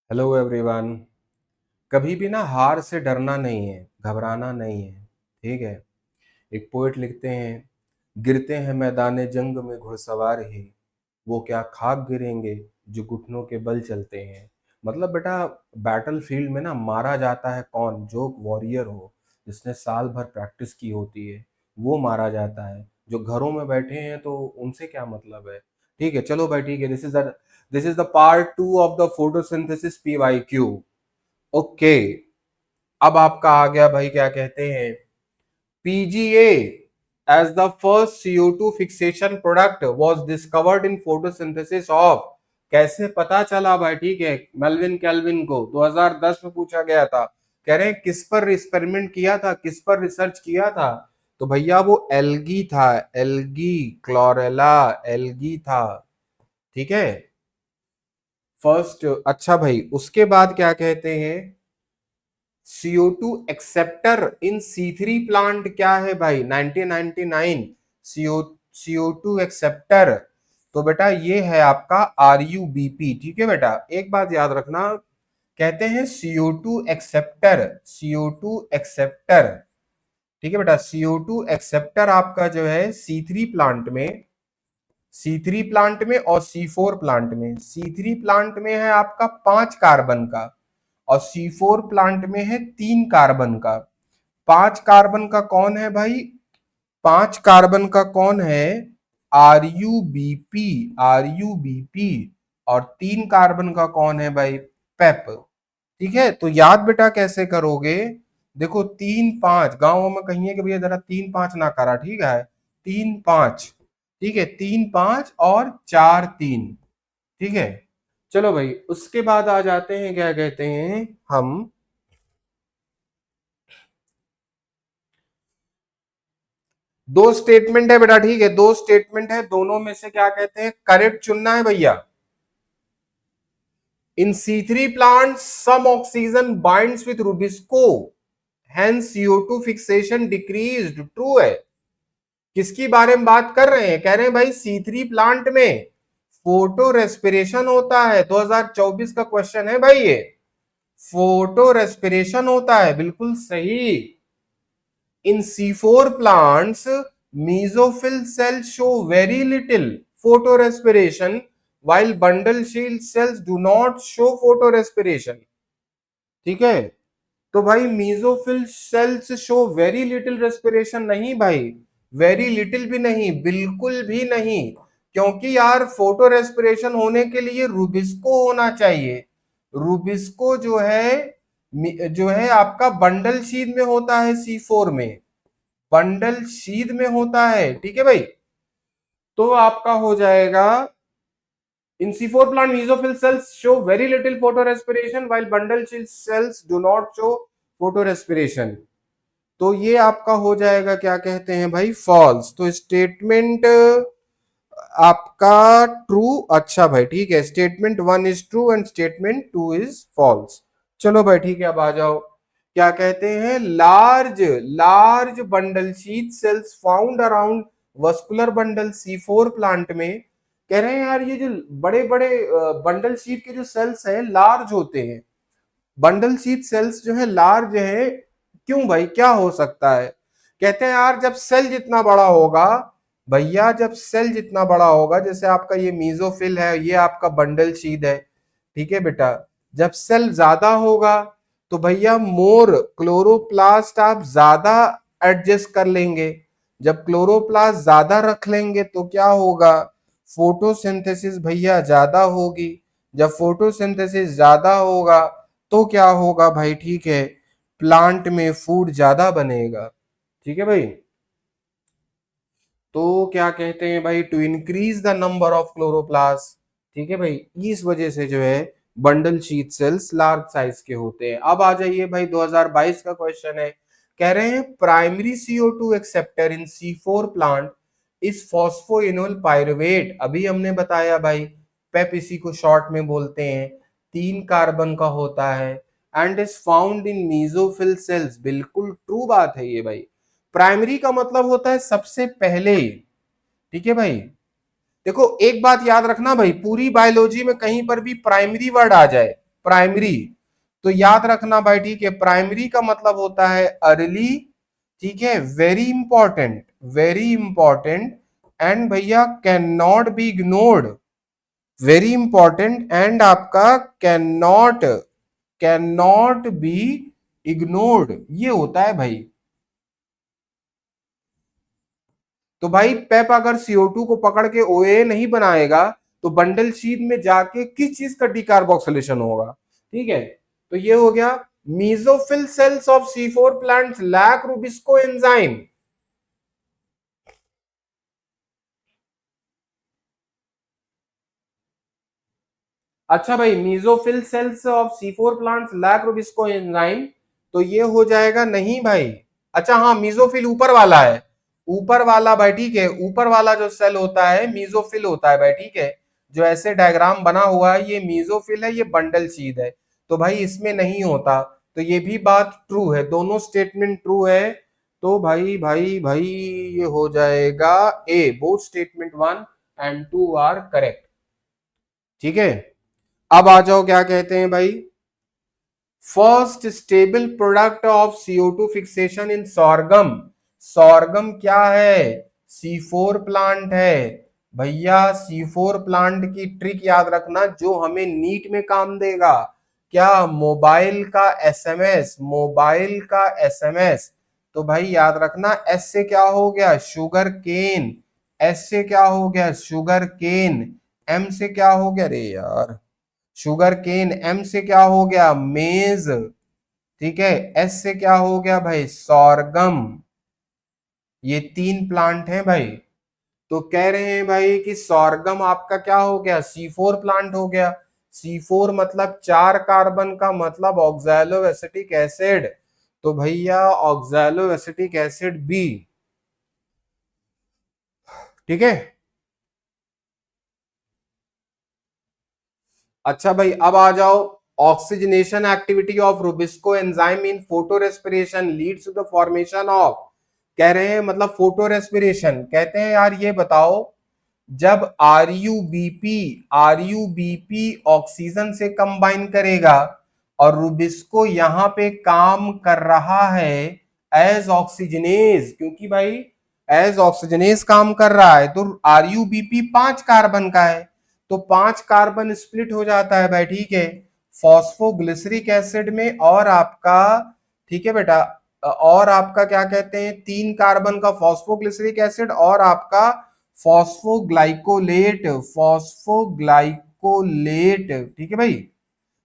Hello everyone. कभी भी ना हार से डरना नहीं है, घबराना नहीं है। ठीक है। एक पोएट लिखते हैं, गिरते हैं मैदाने जंग में घुड़सवार ही, वो क्या खाक गिरेंगे जो घुटनों के बल चलते हैं। मतलब बेटा, बैटल फील्ड में ना मारा जाता है कौन? जो वॉरियर हो, जिसने साल भर प्रैक्टिस की होती है, वो मारा जाता है। जो घरों में बैठे हैं तो उनसे क्या मतलब है। ठीक है, चलो भाई, ठीक है। This is the part two of the photosynthesis PYQ. Okay. अब आपका आ गया भाई, क्या कहते हैं, PGA as the first CO2 fixation product was discovered in photosynthesis of. कैसे पता चला भाई? ठीक है, मेल्विन केल्विन को 2010 में पूछा गया था। कह रहे हैं किस पर एक्सपेरिमेंट किया था, किस पर रिसर्च किया था? तो भैया वो एल्गी था, एल्गी, क्लोरेला एल्गी था। ठीक है, फर्स्ट। अच्छा भाई, उसके बाद क्या कहते हैं, CO2 एक्सेप्टर इन C3 प्लांट क्या है भाई? 1999 CO2 एक्सेप्टर। तो बेटा ये है आपका RUBP। ठीक है बेटा, एक बात याद रखना, कहते हैं CO2 एक्सेप्टर, CO2 एक्सेप्टर। ठीक है बेटा, CO2 एक्सेप्टर आपका जो है C3 प्लांट में, C3 प्लांट में और C4 प्लांट में। C3 प्लांट में है आपका 5 कार्बन का, और C4 प्लांट में है 3 कार्बन का। 5 कार्बन का कौन है भाई? 5 कार्बन का कौन है? RUBP, RUBP। और 3 कार्बन का कौन है भाई? पेप। ठीक है, तो याद बेटा कैसे करोगे? देखो, 3 5 गांवों में कहिए कि भैया जरा 3 5 ना करा। ठीक है, 3 5। ठीक है, 3 5 और 4 3। ठीक है, चलो भाई, उसके बाद आ जाते हैं, क्या कहते हैं हम, दो स्टेटमेंट है बेटा। ठीक है, दो स्टेटमेंट है, दोनों में से क्या कहते हैं करेक्ट चुनना है भैया। In C3 plant some oxygen binds with rubisco, hence CO2 fixation decreased. True है। किसकी बारे में बात कर रहे हैं? कह रहे हैं भाई C3 प्लांट में फोटो रेस्पिरेशन होता है। 2024 का क्वेश्चन है भाई ये। फोटो रेस्पिरेशन होता है, बिल्कुल सही। इन C4 plants, mesophyll cells show very little photorespiration, while bundle cells do not show photorespiration. ठीक है, तो भाई mesophyll sales show very little respiration नहीं भाई, वेरी लिटिल भी नहीं, बिल्कुल भी नहीं। क्योंकि यार फोटो रेस्पिरेशन होने के लिए रूबिस्को होना चाहिए। रूबिस्को जो है आपका बंडल शीथ में होता है, C4 में बंडल शीद में होता है। ठीक है भाई, तो आपका हो जाएगा, इन C4 plant mesophyll cells show very little photorespiration while bundle cells do not show photorespiration। तो ये आपका हो जाएगा, क्या कहते हैं भाई, फॉल्स। तो स्टेटमेंट आपका ट्रू। अच्छा भाई, ठीक है, statement 1 is true and statement 2 is false. चलो भाई, ठीक है, अब आ जाओ। क्या कहते हैं, large large bundle sheath sales found around vascular bundle C4 plant में। कह रहे हैं यार, ये जो बड़े बड़े बंडल शीथ के जो सेल्स हैं लार्ज होते हैं। बंडल शीथ सेल्स जो है लार्ज है, क्यों भाई, क्या हो सकता है? कहते हैं यार, जब सेल जितना बड़ा होगा, भैया जब सेल जितना बड़ा होगा, जैसे आपका ये मीजोफिल है, ये आपका बंडल शीथ है। ठीक है बेटा, जब सेल ज्यादा होगा तो भैया मोर क्लोरोप्लास्ट आप ज्यादा एडजस्ट कर लेंगे। जब क्लोरोप्लास्ट ज्यादा रख लेंगे तो क्या होगा? फोटोसिंथेसिस भैया ज्यादा होगी। जब फोटोसिंथेसिस ज्यादा होगा तो क्या होगा भाई? ठीक है, प्लांट में फूड ज्यादा बनेगा। ठीक है भाई, तो क्या कहते हैं भाई, to increase the number of chloroplast. ठीक है भाई, इस वजह से जो है bundle sheath cells large size के होते हैं। अब आ जाइए भाई, 2022 का क्वेश्चन है। कह रहे हैं प्राइमरी CO2 एक्सेप्टर इन C4 प्लांट इस फॉस्फोइनोल पायरुवेट। अभी हमने बताया भाई, पेप इसी को शॉर्ट में बोलते हैं। 3 कार्बन का होता है and is found in mesophyll cells. बिल्कुल ट्रू बात है ये भाई। प्राइमरी का मतलब होता है सबसे पहले। ठीक है भाई, देखो एक बात याद रखना भाई, पूरी बायोलॉजी में कहीं पर भी प्राइमरी वर्ड आ जाए, प्राइमरी। तो याद रखना भाई, ठीक है, प्राइमरी का मतलब होता है अर्ली, ठीक है, very important, very important, and भैया can not be ignored, very important, and आपका कैन नॉट बी इग्नोर्ड, ये होता है भाई। तो भाई पेप अगर CO2 को पकड़ के OA नहीं बनाएगा तो बंडल शीट में जाके किस चीज का डीकार्बोक्सिलेशन होगा, ठीक है। तो ये हो गया, mesophyll cells of C4 plants lack rubisco enzyme. अच्छा भाई, mesophyll cells of C4 plants lack rubisco enzyme, तो ये हो जाएगा नहीं भाई। अच्छा हाँ, मीजोफिल ऊपर वाला है, ऊपर वाला भाई, ठीक है, ऊपर वाला जो सेल होता है मीजोफिल होता है भाई, ठीक है। जो ऐसे डायग्राम बना हुआ है ये मीजोफिल है, ये बंडल शीथ है। तो भाई इसमें नहीं होता, तो ये भी बात ट्रू है, दोनों स्टेटमेंट ट्रू है। तो भाई भाई भाई ये हो जाएगा A, both statement 1 and 2 are correct, ठीक है। अब आ जाओ, क्या कहते हैं भाई, first stable product of CO2 fixation in sorghum. Sorghum क्या है, C4 प्लांट है भैया। C4 प्लांट की ट्रिक याद रखना जो हमें नीट में काम देगा, क्या, मोबाइल का SMS, मोबाइल का SMS। तो भाई याद रखना, एस से क्या हो गया, शुगर केन, एस से क्या हो गया, शुगर केन, एम से क्या हो गया, रे यार, शुगर केन, एम से क्या हो गया, मेज, ठीक है, एस से क्या हो गया भाई, सॉर्गम। ये 3 प्लांट हैं भाई। तो कह रहे हैं भाई कि सॉर्गम आपका क्या हो गया, C4 प्लांट हो गया। C4 मतलब 4 कार्बन का मतलब ऑक्सैलो एसिटिक एसिड, तो भैया ऑक्सैलो एसिटिक एसिड बी, ठीक है। अच्छा भाई अब आ जाओ, oxygenation activity of rubisco enzyme in photorespiration leads to the formation of, कह रहे हैं मतलब फोटो रेस्पिरेशन, कहते हैं यार ये बताओ, जब R U B P oxygen से कंबाइन करेगा और रूबिस्को यहां पे काम कर रहा है एज ऑक्सीजनेज, क्योंकि भाई एज ऑक्सीजनेज काम कर रहा है, तो RuBP 5 कार्बन का है, तो 5 कार्बन स्प्लिट हो जाता है भाई, ठीक है, फॉस्फोग्लिसरिक एसिड में, और आपका, ठीक है बेटा, और आपका क्या कहते हैं, 3 कार्बन का फॉस्फोग्लिसरिक एसिड और आपका फॉस्फोग्लाइकोलेट, फॉस्फोग्लाइकोलेट, ठीक है भाई।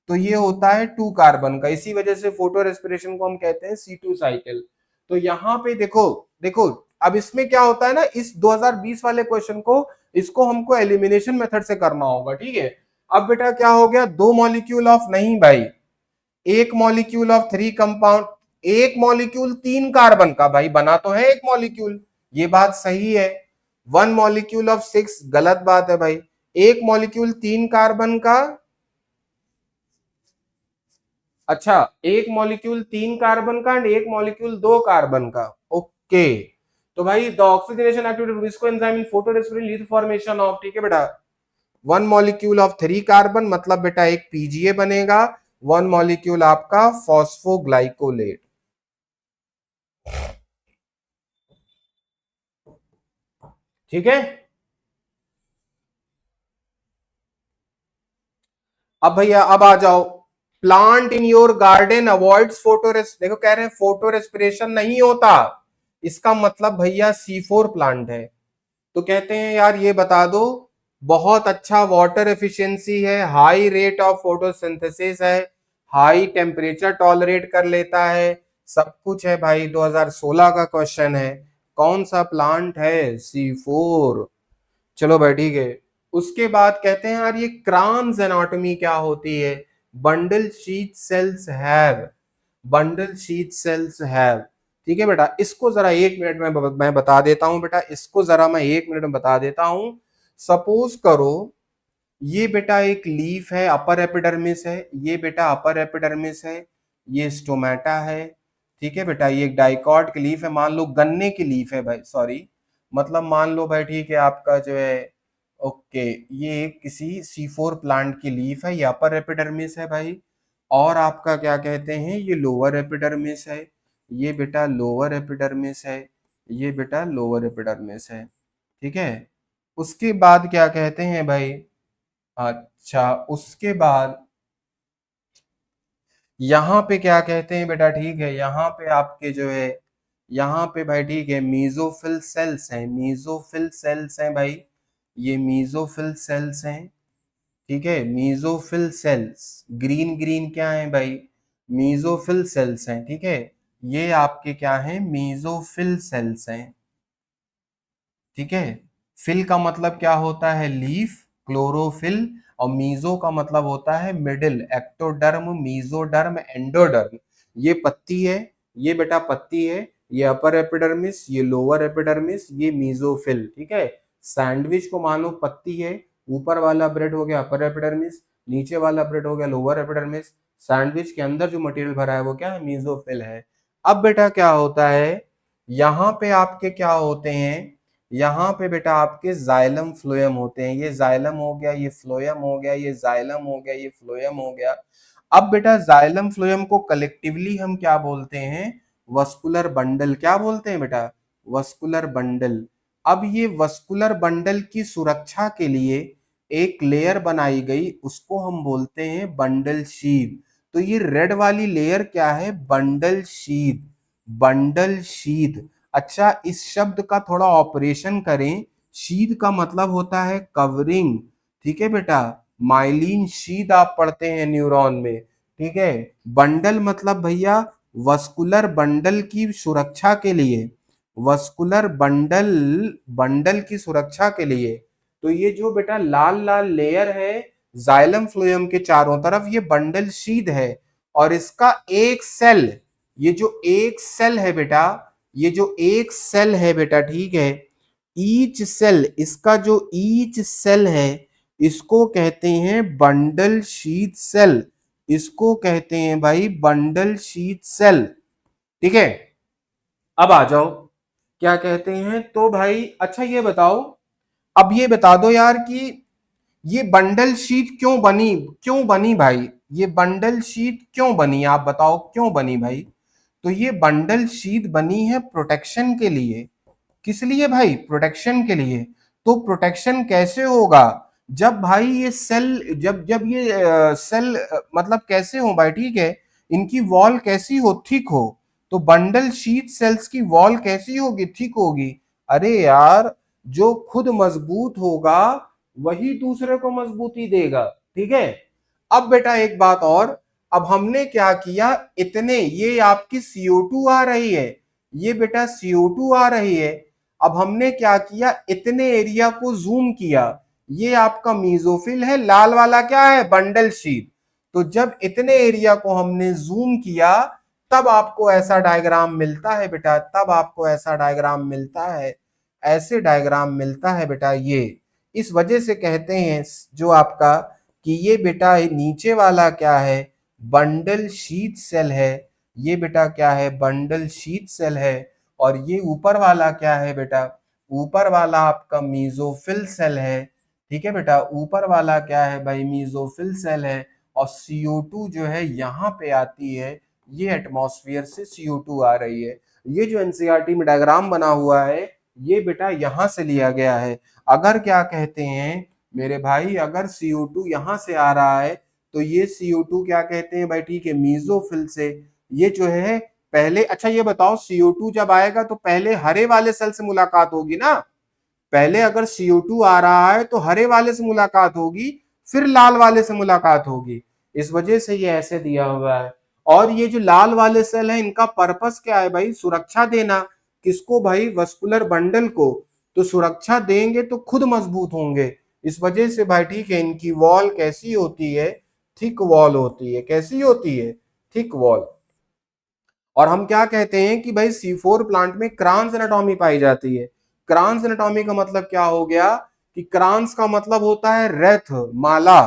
तो ये होता है 2 कार्बन का, इसी वजह से फोटो रेस्पिरेशन को हम कहते हैं C2 साइकिल। तो यहां पे देखो, देखो अब इसमें क्या होता है ना, इस 2020 वाले क्वेश्चन को, इसको हमको एलिमिनेशन मेथड से करना होगा, ठीक है। अब बेटा क्या हो गया, 2 मॉलिक्यूल ऑफ, नहीं भाई, 1 molecule of 3 compound, 1 molecule 3 carbon का, भाई बना तो है 1 मॉलिक्यूल, ये बात सही है। 1 मॉलिक्यूल ऑफ 6, गलत बात है भाई, 1 मॉलिक्यूल 3 कार्बन का, अच्छा 1 मॉलिक्यूल 3 कार्बन का एंड 1 मॉलिक्यूल 2 कार्बन का, ओके। तो भाई द ऑक्सीजनेशन एक्टिविटी ऑफ इसको enzyme in photo respiration lead formation of, ठीक है बेटा, 1 मॉलिक्यूल ऑफ 3 कार्बन मतलब बेटा एक PGA बनेगा, 1 मॉलिक्यूल आपका फॉस्फोग्लाइकोलेट, ठीक है। अब भैया अब आ जाओ, plant in your garden avoids photo, देखो कह रहे हैं फोटो रेस्पिरेशन नहीं होता, इसका मतलब भैया C4 प्लांट है। तो कहते हैं यार ये बता दो, बहुत अच्छा वाटर एफिशिएंसी है, हाई रेट ऑफ फोटोसिंथेसिस है, हाई टेम्परेचर टॉलरेट कर लेता है, सब कुछ है भाई, 2016 का क्वेश्चन है, कौन सा प्लांट है, C4। चलो भाई ठीक है। उसके बाद कहते हैं यार ये क्रान्स एनाटॉमी क्या होती है, bundle sheath cells have, bundle sheath cells have, ठीक है बेटा, इसको जरा 1 मिनट में मैं बता देता हूं बेटा, इसको जरा मैं 1 मिनट में बता देता हूं। सपोज करो ये बेटा एक लीफ है, अपर एपिडर्मिस है, ये बेटा अपर एपिडर्मिस है, ये स्टोमेटा है, ठीक है बेटा, ये एक डाइकॉट की लीफ है, मान लो गन्ने की लीफ है भाई, सॉरी, मतलब मान लो भाई, ठीक है, आपका जो है, ओके, ये किसी C4 प्लांट की लीफ है, ये अपर एपिडर्मिस है भाई, और आपका क्या कहते हैं, ये लोअर एपिडर्मिस है, ये बेटा लोअर एपिडर्मिस है, ये बेटा लोअर एपिडर्मिस है। ठीक है, उसके बाद क्या कहते हैं भाई, अच्छा उसके बाद यहाँ पे क्या कहते हैं बेटा, ठीक है, यहाँ पे आपके जो है, यहाँ पे भाई ठीक है, मीजोफिल सेल्स हैं, मीजोफिल सेल्स हैं भाई, ये मीजोफिल सेल्स हैं। ठीक है, मीजोफिल सेल्स, ग्रीन ग्रीन क्या है भाई, मीजोफिल सेल्स हैं। ठीक है, ये आपके क्या हैं, मीजोफिल सेल्स हैं। ठीक है, फिल का मतलब क्या होता है, लीफ, क्लोरोफिल, और मीजो का मतलब होता है मिडिल, एक्टोडर्म, मीजोडर्म, एंडोडर्म। ये पत्ती है, ये बेटा पत्ती है, ये अपर एपिडर्मिस, ये लोअर एपिडर्मिस, ये मीजोफिल। ठीक है, सैंडविच को मानो पत्ती है, ऊपर वाला ब्रेड हो गया अपर एपिडर्मिस, नीचे वाला ब्रेड हो गया लोअर एपिडर्मिस, सैंडविच के अंदर जो मटेरियल भरा है वो क्या है, मीजोफिल है। अब बेटा क्या होता है, यहाँ पे आपके क्या होते हैं, यहाँ पे बेटा आपके जाइलम फ्लोएम होते हैं, ये जाइलम हो गया, ये फ्लोएम हो गया, ये जाइलम हो गया, ये फ्लोएम हो गया। अब बेटा जाइलम फ्लोएम को कलेक्टिवली हम क्या बोलते हैं, वस्कुलर बंडल। क्या बोलते हैं बेटा, वस्कुलर बंडल। अब ये वस्कुलर बंडल की सुरक्षा के लिए एक लेयर बनाई गई, उसको हम बोलते हैं बंडल शीथ। तो ये रेड वाली लेयर क्या है, बंडल शीथ, बंडल शीथ। अच्छा, इस शब्द का थोड़ा ऑपरेशन करें, शीथ का मतलब होता है कवरिंग। ठीक है बेटा, माइलिन शीथ आप पढ़ते हैं न्यूरॉन में। ठीक है, बंडल मतलब भैया वस्कुलर बंडल की सुरक्षा के लिए, वस्कुलर बंडल, बंडल की सुरक्षा के लिए। तो ये जो बेटा लाल लाल लेयर है जाइलम फ्लोएम के चारों तरफ, ये बंडल शीथ है। और इसका एक सेल, ये जो एक सेल है बेटा, ये जो एक सेल है बेटा, ठीक है, ईच सेल, इसका जो ईच सेल है इसको कहते हैं बंडल शीथ सेल, इसको कहते हैं भाई बंडल शीथ सेल। ठीक है, अब आ जाओ, क्या कहते हैं तो भाई, अच्छा ये बताओ, अब ये बता दो यार कि ये बंडल शीट क्यों बनी, क्यों बनी भाई, ये बंडल शीट क्यों बनी, आप बताओ क्यों बनी भाई। तो ये बंडल शीट बनी है प्रोटेक्शन के लिए। किस लिए भाई, प्रोटेक्शन के लिए। तो प्रोटेक्शन कैसे होगा, जब भाई ये सेल, जब जब ये सेल मतलब कैसे हो भाई, ठीक है, इनकी वॉल कैसी हो, थिक हो। तो बंडल शीट सेल्स की वॉल कैसी होगी, थिक होगी। अरे यार, जो खुद मजबूत होगा वही दूसरे को मजबूती देगा। ठीक है, अब बेटा एक बात और, अब हमने क्या किया, इतने, ये आपकी CO2 आ रही है, ये बेटा CO2 आ रही है। अब हमने क्या किया, इतने एरिया को जूम किया, ये आपका मीजोफिल है, लाल वाला क्या है, बंडल शीट। तो जब इतने एरिया को हमने जूम किया, तब आपको ऐसा डायग्राम मिलता है बेटा, तब आपको ऐसा डायग्राम मिलता है, ऐसे डायग्राम मिलता है बेटा ये। इस वजह से कहते हैं जो आपका, कि ये बेटा नीचे वाला क्या है, बंडल शीथ सेल है, ये बेटा क्या है, बंडल शीथ सेल है। और ये ऊपर वाला क्या है बेटा, ऊपर वाला आपका मीजोफिल सेल है। ठीक है बेटा, ऊपर वाला क्या है भाई, मीजोफिल सेल है। और CO2 जो है यहाँ पे आती है, ये एटमॉस्फेयर से CO2 आ रही है। ये जो एनसीईआरटी में डायग्राम बना हुआ है, ये बेटा यहाँ से लिया गया है। अगर क्या कहते हैं मेरे भाई, अगर CO2 यहाँ से आ रहा है, तो ये CO2 क्या कहते हैं भाई, ठीक है, मीजोफिल से। ये जो है पहले, अच्छा ये बताओ, CO2 जब आएगा तो पहले हरे वाले सेल से मुलाकात होगी ना, पहले अगर CO2 आ रहा है तो हरे वाले से मुलाकात होगी, फिर लाल वाले से मुलाकात होगी। इस वजह से ये ऐसे दिया हुआ है। और ये जो लाल वाले सेल है, इनका पर्पस क्या है भाई, सुरक्षा देना। किसको भाई, वस्कुलर बंडल को। तो सुरक्षा देंगे तो खुद मजबूत होंगे। इस वजह से भाई ठीक है, इनकी वॉल कैसी होती है, थिक वॉल होती है। कैसी होती है, थिक वॉल। और हम क्या कहते हैं कि भाई C4 प्लांट में क्रांस एनाटॉमी पाई जाती है। क्रांस एनाटॉमी का मतलब क्या हो गया, कि क्रांस का मतलब होता है रेथ, माला।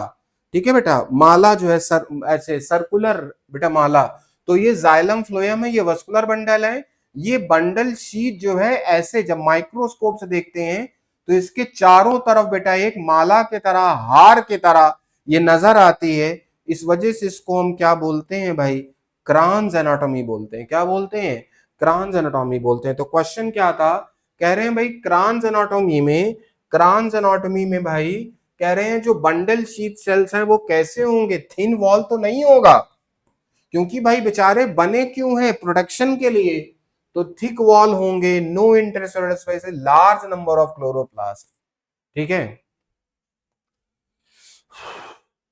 ठीक है बेटा, माला जो है सर, ऐसे सर्कुलर बेटा माला। तो ये जाइलम फ्लोएम है, ये वस्कुलर बंडल है। ये बंडल शीट जो है, ऐसे जब माइक्रोस्कोप से देखते हैं तो इसके चारों तरफ बेटा एक माला के तरह, हार के तरह ये नजर आती है। इस वजह से इसको हम क्या बोलते हैं भाई, क्रान्स एनाटॉमी बोलते हैं। क्या बोलते हैं, क्रान्स एनाटॉमी बोलते हैं। तो क्वेश्चन क्या था, कह रहे हैं भाई क्रान्स एनाटॉमी में, क्रान्स एनाटॉमी में भाई कह रहे हैं जो बंडल शीथ सेल्स हैं वो कैसे होंगे, थिन वॉल तो नहीं होगा, क्योंकि भाई बेचारे बने क्यों हैं, प्रोटेक्शन के लिए, तो थिक वॉल होंगे, no intercellular space, large number of chloroplast. ठीक है,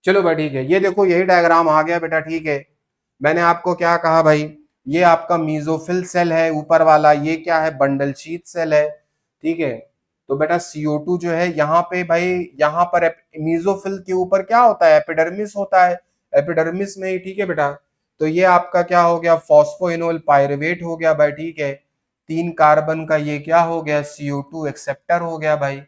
चलो भाई ठीक है, ये देखो यही डायग्राम आ गया बेटा। ठीक है, मैंने आपको क्या कहा भाई, ये आपका मीजोफिल सेल है ऊपर वाला, ये क्या है, बंडल शीथ सेल है। ठीक है, तो बेटा CO2 जो है यहाँ पे भाई, यहाँ पर मीजोफिल के ऊपर क्या होता है, एपिडर्मिस होता है, एपिडर्मिस में ही। ठीक है बेटा, तो ये आपका क्या हो गया, फॉस्फोइनोल पायरुवेट हो गया भाई। ठीक है, 3 कार्बन का ये क्या हो गया, CO2 एक्सेप्टर हो गया भाई,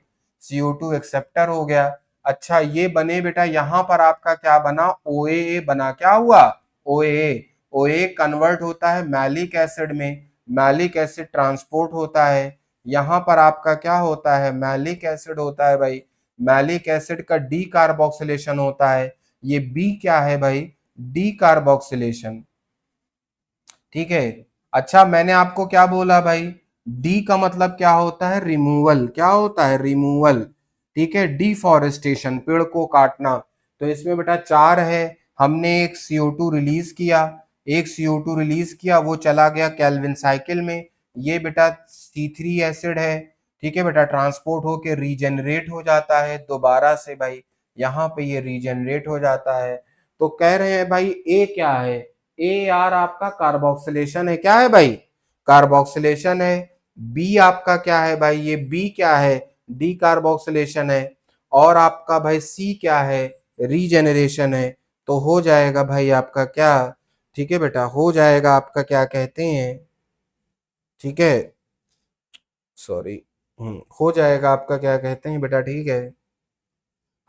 CO2 एक्सेप्टर हो गया। अच्छा ये बने बेटा, यहां पर आपका क्या बना, OAA बना, क्या हुआ, OAA। OAA कन्वर्ट होता है मैलिक एसिड में, मैलिक एसिड ट्रांसपोर्ट होता है, यहां पर आपका क्या होता है, मैलिक एसिड होता है भाई, मैलिक एसिड का डी कार्बोक्सिलेशन होता है, ये बी क्या है भाई, डी कार्बोक्सिलेशन। ठीक है, अच्छा मैंने आपको क्या बोला भाई, डी का मतलब क्या होता है, रिमूवल, क्या होता है, रिमूवल। ठीक है, डिफॉरेस्टेशन, पेड़ को काटना। तो इसमें बेटा 4 है, हमने एक CO2 रिलीज किया, एक CO2 रिलीज किया, वो चला गया कैल्विन साइकिल में, ये बेटा C3 एसिड है। ठीक है बेटा, ट्रांसपोर्ट होके रीजनरेट हो जाता है दोबारा से भाई, यहाँ पे ये रीजनरेट हो जाता है। तो कह रहे हैं भाई ए क्या है, ए यार आपका कार्बोक्सिलेशन है, क्या है भाई, कार्बोक्सिलेशन है। बी आपका क्या है भाई, ये बी क्या है, डी कार्बोक्सिलेशन है। और आपका भाई सी क्या है, रीजेनरेशन है। तो हो जाएगा भाई आपका क्या, ठीक है बेटा, हो जाएगा आपका क्या कहते हैं, ठीक है, सॉरी, हो जाएगा आपका क्या कहते हैं बेटा, ठीक है,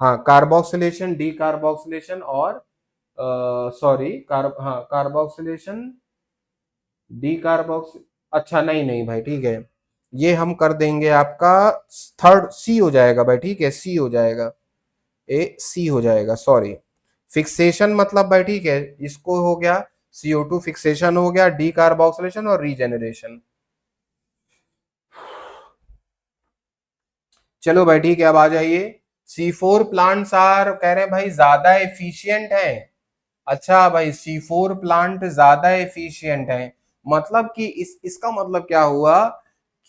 हाँ कार्बोक्सिलेशन, डी कार्बोक्सिलेशन और सॉरी हाँ कार्बोक्सिलेशन, डी कार्बोक्स, अच्छा नहीं नहीं भाई ठीक है, ये हम कर देंगे आपका थर्ड, सी हो जाएगा भाई। ठीक है, सी हो जाएगा, ए सी हो जाएगा, सॉरी। फिक्सेशन मतलब भाई ठीक है, इसको हो गया, CO2 फिक्सेशन हो गया, डी कार्बोक्सिलेशन और रीजेनरेशन। चलो भाई ठीक है, अब आ जाइए, C4 प्लांट्स आर, कह रहे हैं भाई ज्यादा एफिशिएंट है। अच्छा भाई C4 प्लांट ज्यादा एफिशिएंट है, मतलब कि इसका मतलब क्या हुआ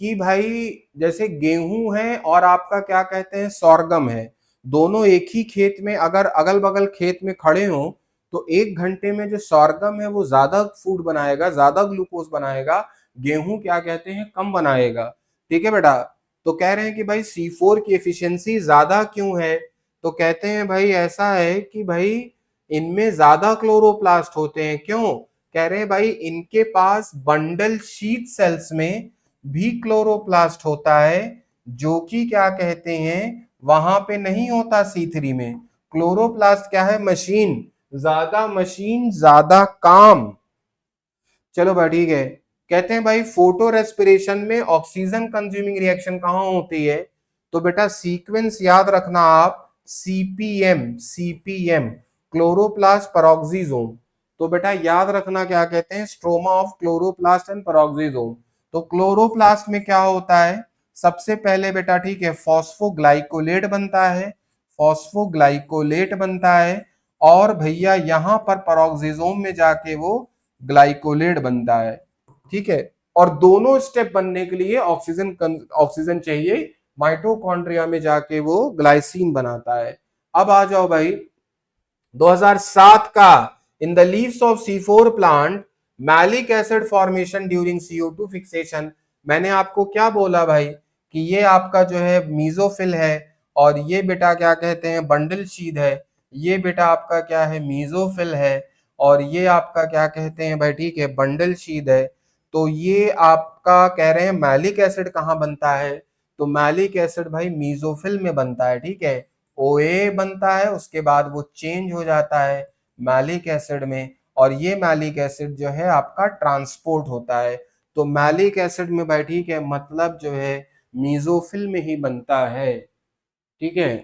कि भाई जैसे गेहूं है और आपका क्या कहते हैं sorghum है, दोनों एक ही खेत में अगर अगल बगल खेत में खड़े हो, तो 1 घंटे में जो sorghum है वो ज्यादा फूड बनाएगा, ज्यादा ग्लूकोज बनाएगा, गेहूं क्या कहते हैं कम बनाएगा। ठीक है बेटा, तो कह रहे हैं कि भाई C4 की एफिशिएंसी ज्यादा क्यों है, तो कहते हैं भाई ऐसा है कि भाई इनमें ज्यादा क्लोरोप्लास्ट होते हैं, क्यों, कह रहे हैं भाई इनके पास बंडल शीथ सेल्स में भी क्लोरोप्लास्ट होता है, जो कि क्या कहते हैं वहां पे नहीं होता C3 में। क्लोरोप्लास्ट क्या है, मशीन, ज्यादा मशीन ज्यादा काम। चलो भाई ठीक है, कहते हैं भाई फोटो रेस्पिरेशन में ऑक्सीजन कंज्यूमिंग रिएक्शन कहां होती है, तो बेटा सीक्वेंस याद रखना आप, CPM क्लोरोप्लास्ट पेरोक्सिसोम। तो बेटा याद रखना क्या कहते हैं, stroma of chloroplast and peroxisome. तो क्लोरोप्लास्ट में क्या होता है, सबसे पहले बेटा ठीक है फॉस्फोग्लाइकोलेट बनता है, फॉस्फोग्लाइकोलेट बनता है, और भैया यहां पर पेरोक्सिसोम में जाके वो ग्लाइकोलेट बनता है। ठीक है, और दोनों स्टेप बनने के लिए ऑक्सीजन ऑक्सीजन चाहिए, माइटोकॉन्ड्रिया में जाके वो ग्लाइसिन बनाता है। अब आ जाओ भाई 2007 का, in the leaves of C4 plant malic acid formation during CO2 fixation. मैंने आपको क्या बोला भाई कि ये आपका जो है मीजोफिल है, और ये बेटा क्या कहते हैं बंडल शीथ है, ये बेटा आपका क्या है मीजोफिल है, और ये आपका क्या कहते हैं भाई ठीक है बंडल शीथ है। तो ये आपका कह रहे हैं मैलिक एसिड कहाँ बनता है, तो मैलिक एसिड भाई मीजोफिल में बनता है। ठीक है, OA बनता है, उसके बाद वो चेंज हो जाता है मैलिक एसिड में, और ये मैलिक एसिड जो है आपका ट्रांसपोर्ट होता है। तो मैलिक एसिड में भाई ठीक है मतलब जो है मीजोफिल में ही बनता है। ठीक है,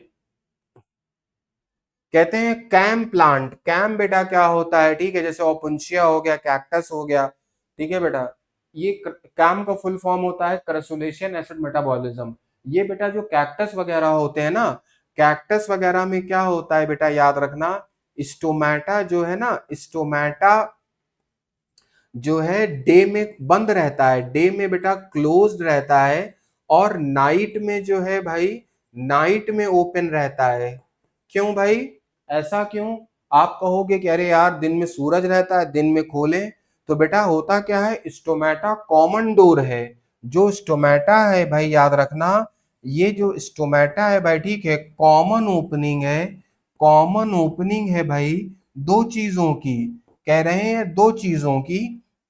कहते हैं कैम प्लांट। कैम बेटा क्या होता है, ठीक है, जैसे ओपुंशिया हो गया, कैक्टस हो गया, ठीक है बेटा। ये कैम का फुल फॉर्म होता है क्रसुलेशन एसिड मेटाबॉलिज्म। ये बेटा जो कैक्टस वगैरह होते हैं ना, कैक्टस वगैरह में क्या होता है बेटा, याद रखना, स्टोमेटा जो है ना, स्टोमेटा जो है डे में बंद रहता है, डे में बेटा क्लोज्ड रहता है, और नाइट में जो है भाई, नाइट में ओपन रहता है। क्यों भाई, ऐसा क्यों? आप कहोगे कि अरे यार दिन में सूरज रहता है, दिन में खोले। तो बेटा होता क्या है, स्टोमेटा कॉमन डोर है। जो स्टोमेटा है भाई, याद रखना, ये जो स्टोमेटा है भाई, ठीक है, कॉमन ओपनिंग है। कॉमन ओपनिंग है भाई दो चीजों की, कह रहे हैं दो चीजों की।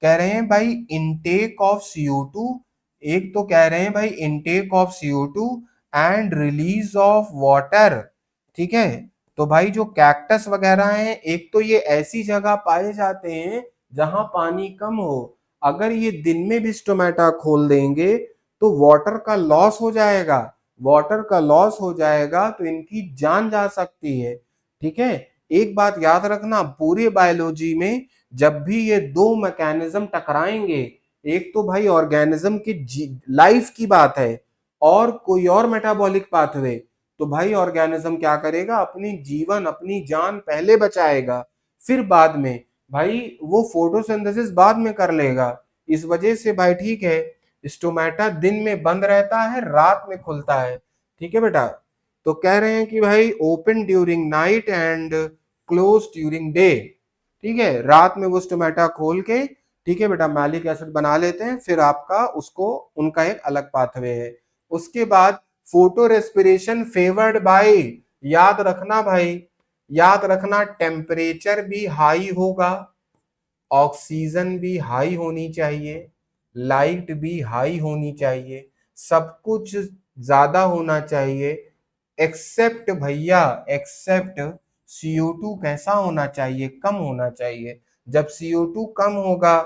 कह रहे हैं भाई इनटेक ऑफ CO2, एक तो कह रहे हैं भाई intake of CO2 and release of water, ठीक है। तो भाई जो कैक्टस वगैरह हैं, एक तो ये ऐसी जगह पाए जाते हैं जहां पानी कम हो। अगर ये दिन में भी स्टोमेटा खोल देंगे तो वाटर का लॉस हो जाएगा, वाटर का लॉस हो जाएगा तो इनकी जान जा सकती है, ठीक है। एक बात याद रखना, पूरे बायोलॉजी में जब भी ये दो मैकेनिज्म टकराएंगे, एक तो भाई ऑर्गेनिज्म की लाइफ की बात है, और कोई और मेटाबॉलिक पाथवे, तो भाई ऑर्गेनिज्म क्या करेगा, अपनी जीवन अपनी जान पहले बचाएगा, फिर बाद में भाई वो फोटोसिंथेसिस बाद में कर लेगा। इस वजह से भाई, ठीक है, स्टोमेटा दिन में बंद रहता है, रात में खुलता है, ठीक है बेटा। तो कह रहे हैं कि भाई open during night and close during day, ठीक है, रात में वो स्टोमेटा खोल के, ठीक है बेटा, मैलिक एसिड बना लेते हैं, फिर आपका उसको, उनका एक अलग पाथवे है। उसके बाद फोटो रेस्पिरेशन फेवर्ड बाय, याद रखना भाई, याद रखना, टेम्परेचर भी हाई होगा, ऑक्सीजन भी हाई होनी चाहिए, लाइट भी हाई होनी चाहिए, सब कुछ ज्यादा होना चाहिए, एक्सेप्ट भैया, एक्सेप्ट CO2 कैसा होना चाहिए, कम होना चाहिए। जब CO2 कम होगा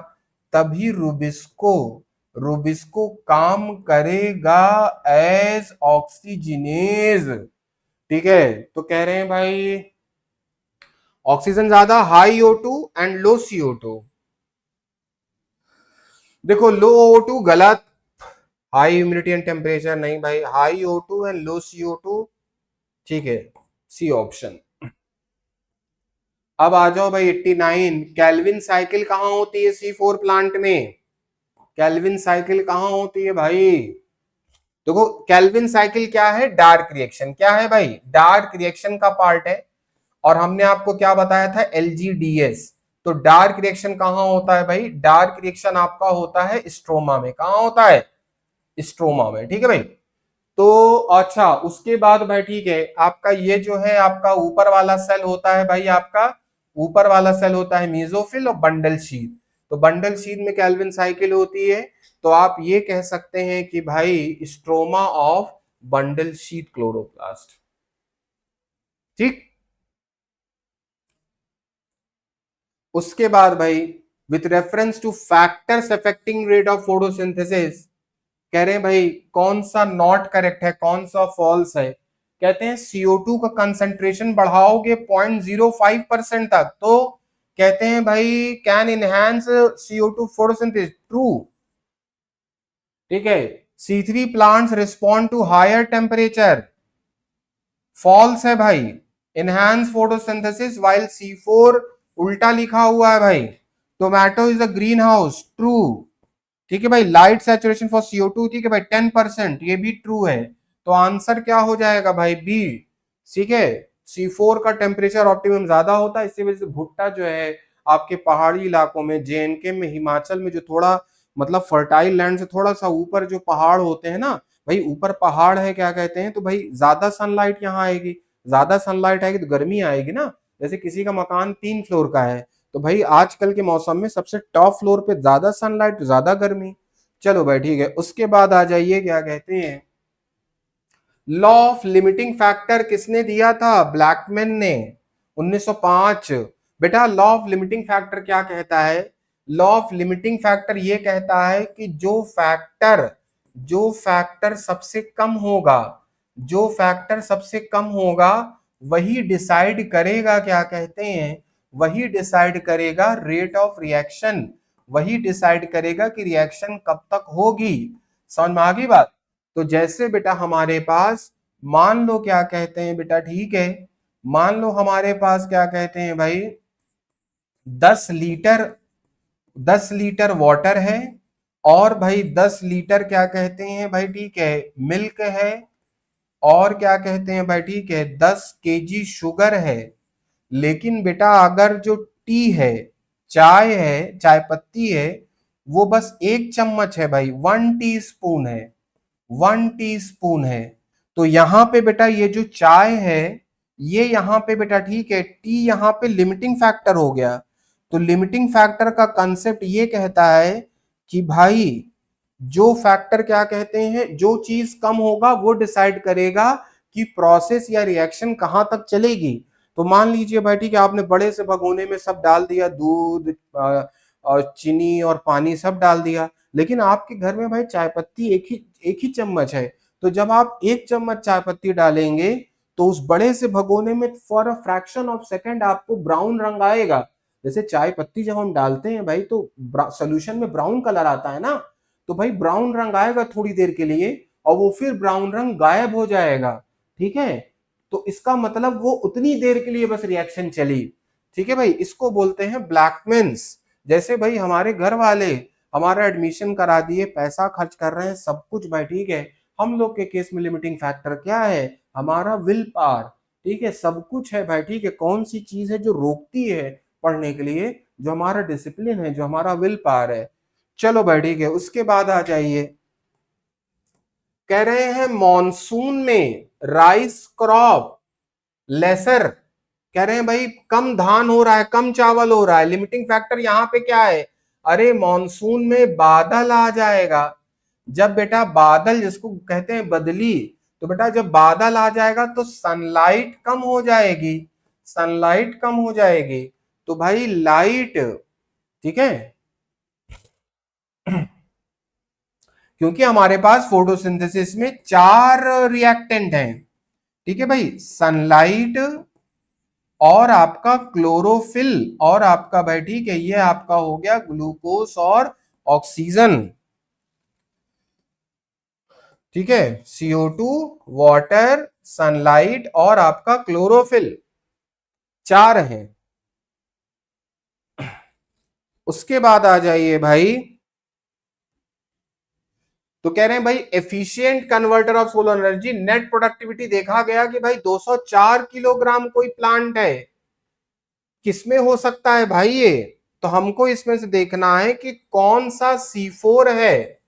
तभी रुबिस्को, रुबिस्को काम करेगा एज ऑक्सीजनेज, ठीक है। तो कह रहे हैं भाई ऑक्सीजन ज्यादा, high O2 and low CO2। देखो लो O2 गलत, हाई ह्यूमिडिटी एंड टेम्परेचर नहीं भाई, high O2 and low CO2, ठीक है, सी ऑप्शन। अब आ जाओ भाई 89, कैल्विन साइकिल कहां होती है C4 प्लांट में, कैल्विन साइकिल कहां होती है भाई। देखो कैल्विन साइकिल क्या है, डार्क रिएक्शन, क्या है भाई, डार्क रिएक्शन का पार्ट है। और हमने आपको क्या बताया था, LGDS। तो डार्क रिएक्शन कहां होता है भाई, डार्क रिएक्शन आपका होता है स्ट्रोमा में, कहां होता है, स्ट्रोमा में, ठीक है भाई। तो अच्छा उसके बाद भाई, ठीक है, आपका ये जो है आपका ऊपर वाला सेल होता है भाई, आपका ऊपर वाला सेल होता है मेसोफिल और बंडल शीथ। तो बंडल शीथ में कैल्विन साइकिल होती है। तो आप ये कह सकते हैं कि भाई stroma of bundle sheath chloroplast, ठीक। उसके बाद भाई with reference two factors affecting rate of photosynthesis, कह रहे हैं भाई कौन सा नॉट करेक्ट है, कौन सा फॉल्स है। कहते हैं CO2 का कंसंट्रेशन बढ़ाओगे 0.05% तक तो कहते हैं भाई can enhance CO2 photosynthesis, true, ठीक है। C3 plants respond to higher temperature, false है भाई। इनहेंस फोटोसिंथेसिस वाइल C4 उल्टा लिखा हुआ है भाई। Tomato is a green house, true, ठीक है भाई। लाइट सैचुरेशन फॉर CO2, ठीक है भाई 10%, ये भी ट्रू है। तो आंसर क्या हो जाएगा भाई, बी, ठीक है। C4 का टेम्परेचर ऑप्टिमम ज्यादा होता है, इसी वजह से भुट्टा जो है आपके पहाड़ी इलाकों में, JNK में, हिमाचल में, जो थोड़ा मतलब फर्टाइल लैंड से थोड़ा सा ऊपर जो पहाड़ होते हैं ना भाई, ऊपर पहाड़ है क्या कहते हैं, तो भाई ज्यादा सनलाइट यहाँ आएगी, ज्यादा सनलाइट आएगी तो गर्मी आएगी ना। जैसे किसी का मकान 3 फ्लोर का है, तो भाई आजकल के मौसम में सबसे टॉप फ्लोर पे ज्यादा सनलाइट तो ज्यादा गर्मी। चलो भाई ठीक है, उसके बाद आ जाइए, क्या कहते हैं, लॉ ऑफ लिमिटिंग फैक्टर किसने दिया था, ब्लैकमैन ने, 1905। बेटा लॉ ऑफ लिमिटिंग फैक्टर क्या कहता है, लॉ ऑफ लिमिटिंग फैक्टर ये कहता है कि जो फैक्टर सबसे कम होगा, जो फैक्टर सबसे कम होगा वही डिसाइड करेगा, क्या कहते हैं, वही डिसाइड करेगा रेट ऑफ रिएक्शन, वही डिसाइड करेगा कि रिएक्शन कब तक होगी। समझ में आ गई बात। तो जैसे बेटा हमारे पास मान लो क्या कहते हैं बेटा, ठीक है, मान लो हमारे पास क्या कहते हैं भाई 10 लीटर, 10 लीटर वाटर है, और भाई 10 लीटर क्या कहते हैं भाई, ठीक है, मिल्क है, और क्या कहते हैं भाई, ठीक है, 10 kg शुगर है। लेकिन बेटा अगर जो टी है, चाय है, चाय पत्ती है, वो बस 1 चम्मच है भाई, 1 टीस्पून है, 1 टीस्पून है। तो यहां पे बेटा ये जो चाय है, ये यहां पे बेटा ठीक है, टी यहां पे लिमिटिंग फैक्टर हो गया। तो लिमिटिंग फैक्टर का कंसेप्ट ये कहता है कि भाई जो फैक्टर क्या कहते हैं, जो चीज कम होगा वो डिसाइड करेगा कि प्रोसेस या रिएक्शन कहां तक चलेगी। तो मान लीजिए भाई ठीक है, आपने बड़े से भगोने में सब डाल दिया, दूध और चीनी और पानी सब डाल दिया, लेकिन आपके घर में भाई चाय पत्ती एक ही चम्मच है। तो जब आप 1 चम्मच चाय पत्ती डालेंगे तो उस बड़े से भगोने में for a fraction of second आपको ब्राउन रंग आएगा। जैसे चाय पत्ती जब हम डालते हैं भाई तो सोल्यूशन में ब्राउन कलर आता है ना, तो भाई ब्राउन रंग आएगा थोड़ी देर के लिए और वो फिर ब्राउन रंग गायब हो जाएगा। ठीक है, तो इसका मतलब वो उतनी देर के लिए बस रिएक्शन चली। ठीक है भाई, इसको बोलते हैं ब्लैकमेन्स। जैसे भाई हमारे घर वाले हमारा एडमिशन करा दिए, पैसा खर्च कर रहे हैं, सब कुछ भाई ठीक है, हम लोग के केस में लिमिटिंग फैक्टर क्या है, हमारा विल पावर। ठीक है, सब कुछ है भाई ठीक है, कौन सी चीज है जो रोकती है पढ़ने के लिए, जो हमारा डिसिप्लिन है, जो हमारा विल पावर है। चलो भाई ठीक है, उसके बाद आ जाइए, कह रहे हैं मॉनसून में राइस क्रॉप लेसर, कह रहे हैं भाई कम धान हो रहा है, कम चावल हो रहा है। लिमिटिंग फैक्टर यहां पे क्या है, अरे मॉनसून में बादल आ जाएगा। जब बेटा बादल, जिसको कहते हैं बदली, तो बेटा जब बादल आ जाएगा तो सनलाइट कम हो जाएगी, सनलाइट कम हो जाएगी, तो भाई लाइट, ठीक है, क्योंकि हमारे पास फोटोसिंथेसिस में 4 रिएक्टेंट हैं। ठीक है भाई, सनलाइट और आपका क्लोरोफिल और आपका भाई ठीक है, ये आपका हो गया ग्लूकोज और ऑक्सीजन। ठीक है, CO2, वाटर, सनलाइट और आपका क्लोरोफिल, 4 हैं। उसके बाद आ जाइए भाई, तो कह रहे हैं भाई efficient converter of solar energy net productivity देखा गया कि भाई 204 किलोग्राम कोई प्लांट है। किसमें हो सकता है भाई ये, तो हमको इसमें से देखना है कि कौन सा C4 है।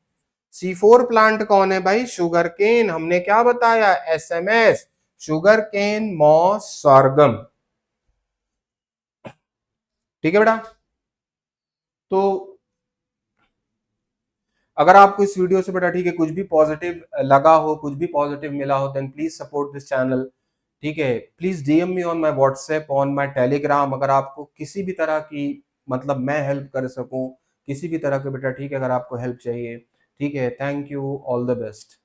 C4 प्लांट कौन है भाई, शुगर केन, हमने क्या बताया, SMS, sugar cane maize sorghum. ठीक है बेटा, तो अगर आपको इस वीडियो से बेटा ठीक है कुछ भी पॉजिटिव लगा हो, कुछ भी पॉजिटिव मिला हो, then please support this channel. ठीक है, please DM me on my WhatsApp, on my Telegram, अगर आपको किसी भी तरह की, मतलब मैं हेल्प कर सकूं, किसी भी तरह के बेटा ठीक है, अगर आपको हेल्प चाहिए। ठीक है, thank you, all the best.